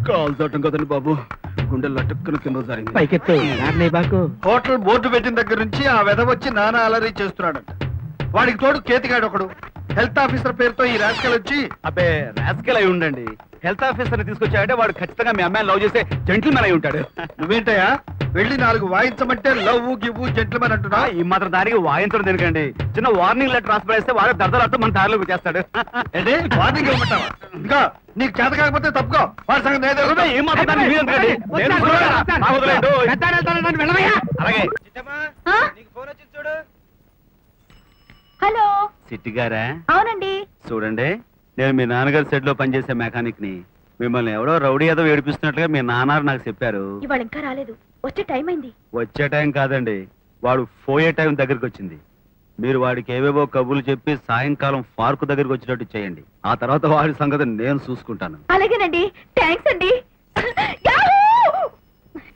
కాలు తట్టం కదండి బాబు, గుండె లటుక్కున కింద జరిగింది. పైకెత్తు బాకు. హోటల్ బోర్డు పెట్టిన దగ్గర నుంచి ఆ వెధ వచ్చి నానా అలరీ చేస్తున్నాడంట. వాడికి తోడు కేతిగాడు ఒకడు. హెల్త్ ఆఫీసర్ పేరుతో ఈ రాజకీయాలు వచ్చి అబ్బే రాస్కెల్ అయి ఉండండి. హెల్త్ ఆఫీసర్ తీసుకొచ్చాడంటే వాడు ఖచ్చితంగా మీ అమ్మాయిని లవ్ చేసే జెంటిల్మెన్ అయి ఉంటాడు. నువ్వేంటయ్యా వెళ్ళి 4 వాయించమంటే లవ్ గివ్వు జెంట్లమని అంటున్నా? ఈ మాత్రం దానికి వాయించడం దేనికండి, చిన్న వార్నింగ్ లెటర్ రాసి పడేస్తే వాడు దర్దలాడుతూ మన దారిలోకి చేస్తాడు. ఏంటి వార్నింగ్ ఇవ్వమంటావా? ఇంకా నీకు చేత కాకపోతే తప్పుకో, వాడి సంగతి నేను తెలుసు. ఈ మాత్రం దానికి మీరు ఎందుకండి? నేను చూడరా? నాకు వదిలేయండి. అలాగే. హలో సిట్టి గారా? అవునండి. చూడండి, నేను మీ నాన్నగారి సెట్ లో పనిచేసే మెకానిక్ ని. మిమ్మల్ని ఎవడో రౌడీ ఏదో ఏడిపిస్తున్నట్లుగా మీ నాన్నారు నాకు చెప్పారు. ఇవాళ ఇంకా రాలేదు, వచ్చే టైం అయింది. వచ్చే టైం కాదండి, వాడు పోయే టైం దగ్గరికి వచ్చింది. మీరు వాడికి ఏవేవో కబుర్లు చెప్పి సాయంకాలం పార్కు దగ్గరికి వచ్చేటట్టు చేయండి. ఆ తర్వాత వాడి సంగతి నేను చూసుకుంటాను. అలాగేనండి, థ్యాంక్స్ అండి.